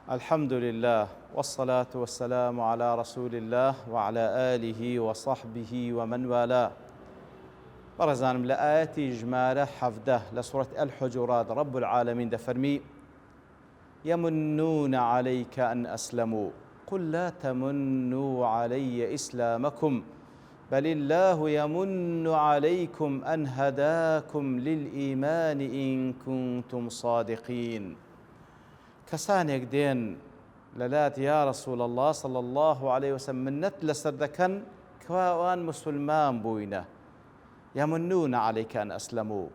الحمد لله والصلاة والسلام على رسول الله وعلى آله وصحبه ومن والاه. برزانم لآياتي جمالة حفده لسورة الحجرات رب العالمين دفرمي يمنون عليك أن أسلموا قل لا تمنوا علي إسلامكم بل الله يمن عليكم أن هداكم للإيمان إن كنتم صادقين. کەسانێک دێن لەلات یا رسول الله صلى الله عليه وسلم منەت لەسەر دەکەن کەوان مسلمان بووینە. يمنون عليك أن أسلموا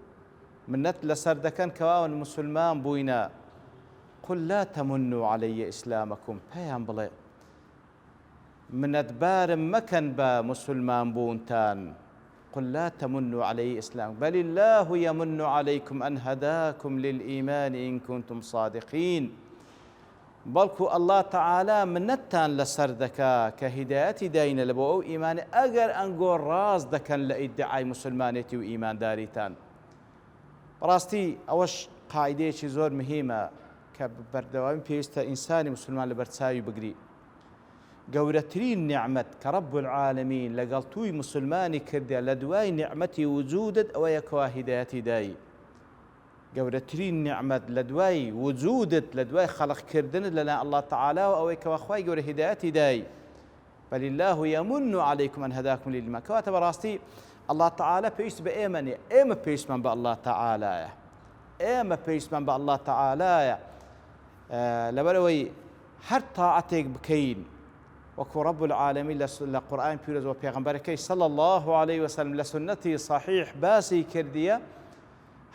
منەت لەسەر دەکەن کەوان مسلمان بووینە. قل لا تمنوا علي إسلامكم پێیان بڵێ منەتبارم مەکەن بە مسلمان بوونتان. قل لا تمنوا علي إسلام بل الله يمن عليكم أن هداكم للإيمان إن كنتم صادقين. بەڵکو الله تعالى منەتتان لەسەر دەکا کە هیدایەتی داینە لە بۆ ئەو ئیمانە ئەگەر ئەنگۆ ڕاست دەکەن لە ئیدعای مسلمانێتی و ئیمانداریتان. بەڕاستی ئەوەش قاعیدەیەکی زۆر مهمە کە بەردەوامی پێویستە ئینسانی مسلمان لە بەرچاوی بگری. گەورەترین نیعمەت کە رب العالمین لەگەڵ توی مسلمانی کردە لە دوای نیعمەتی وجودت ئەوەیە کەوا هیدایەتی دایی. گەورەترین نیعمەت لە دوای وجودت لە دوای خەڵقکردنت لەلایەن الله تعالى و ئەوەی کەوا خوای گەورە هیدایەتی دایی. بل الله يمن عليكم أن هداكم للإيمان. کەواتە بەڕاستی الله تعالى پێویست بە ئێمە نیە، ئێمە پێویستمان بە الله تعالەیە، ئێمە پێویستمان بە الله تعالەیە. لەبەرەوەی هەر تاعەتێک بکەین وەکو رب العالمین لە قورئانی پیرۆز و پێغەمبەرەکەی صلى الله عليه وسلم لە سنەتی صحیح باسی کردیە،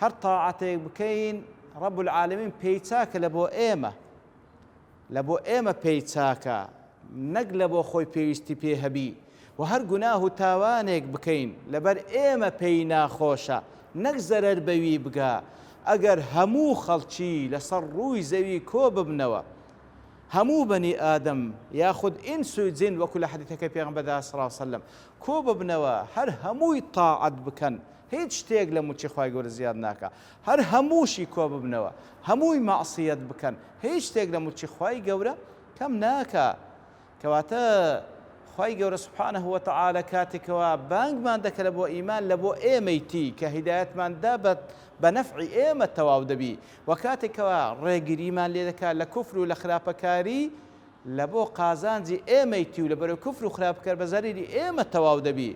هەر تاعەتێک بکەین رب العالمین پێی چاکە لە بۆ ئێمە، لە بۆ ئێمە پێی چاکە، نەک لە بۆ خۆی پێویستی پێ هەبی. و هەر گوناه و تاوانێک بکەین لەبەر ئێمە پێی ناخۆشە، نەک زەرەر بەوی بگا. ئەگەر هەموو خەڵکی لەسەر ڕووی زەوی کۆ ببنەوە، هەموو بەنی ئادەم یاخود ئینس و جین وەکو لە حەدیثەکەی پێغەمبەردا صلی الله علیه وسلم کۆ ببنەوە، هەر هەمووی تاعەت بکەن، هیچ شتێک لە موچی خوای گەورە زیاد ناکە، هەر هەمووشی کۆ ببنەوە، هەمووی مەعسیەت بکەن، هیچ شتێک لە موچی خوای گەورە کەم ناکە. کەواتە خوای گەورە سبحانه وتعالى کاتێکەوە بانگمان دەکە لە بۆ ئیمان لە بۆ ئێمەیتی کە هیدایەتماندا بە نەفعی ئێمە تەواو دەبی، و کاتێکەوە ڕێگریمان لێ دەکات لە کوفر و لە خراپەکاری لە بۆ قازانجی ئێمەیتی و لە بەرەو کوفر و خراپەکار بە زەریری ئێمە تەواو دەبی.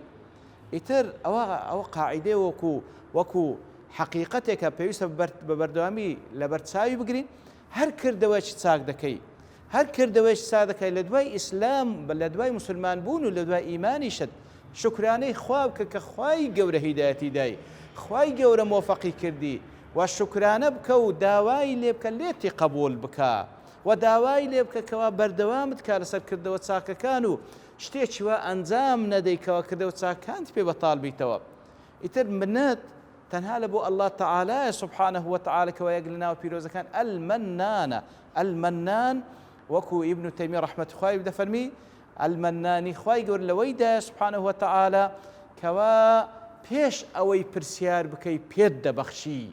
ئیتر ئەوە قاعیدەیە وەکو حەقیقەتێکە پێویستە بە بەردەوامی لە بەرچاوی بگرین. هەر کردەوەیەکی چاک دەکەی، هەر کردەوەیەکی چاک دەکەی لە دوای ئیسلام لە دوای مسلمان بوون و لە دوای ئیمانیشت شکرانەی خوا بکە کە خوای گەورە هیدایەتی دای، خوای گەورە مۆفەقی کردی، و شکرانە بکە و داوای لێ بکە لێتی قبول بکە، و داوای لێ بکە کەوا بەردەوامت کا لەسەر کردەوە چاکەکان و شتێکی وە ئەنجام نەدەیکەوە کردەوە چاکانت پێ بەتاڵ بیتەوە. ئیتر منەت تەنها لە بۆ الله تعالى سبحانه وتعالى کەوا یەک لە ناو پیرۆزەکان ئەلمەنانە. ئەلمەنان وەکو ئیبن تەیمیە ڕەحمەتی خوای دەفەرمی ئەلمەنانی خوای گەورە لەوەیدا سبحانه وتعالى کەوا پێش ئەوەی پرسیار بکەی پێت دەبەخشی.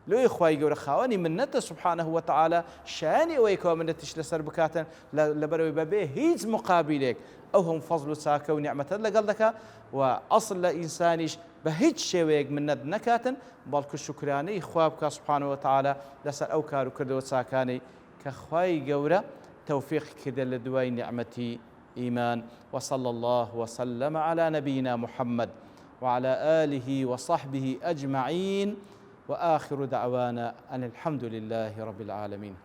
لۆی خوای گەورە خاوەنی منەتە سبحانه وتعالى، شایانی ئەوەی کەوا منەتیش لەسەر بکاتن لەبەرەوەی بەبێ هیچ مقابلێک ئەو هەم فەزل و چاکە و نیعمەتەت لەگەڵ دەکا، و ئەسڵ لە ئینسانیش بە هیچ شێوەیەک منەت نەکاتن، بەڵکو شکرانەی خوا بکە سبحانه وتعالى لەسەر ئەو کار و کردەوە چاکانەی کە خوای گەورە توفيق كده لدواء نعمتي إيمان. وصلى الله وسلم على نبينا محمد وعلى آله وصحبه أجمعين، وآخر دعوانا أن الحمد لله رب العالمين.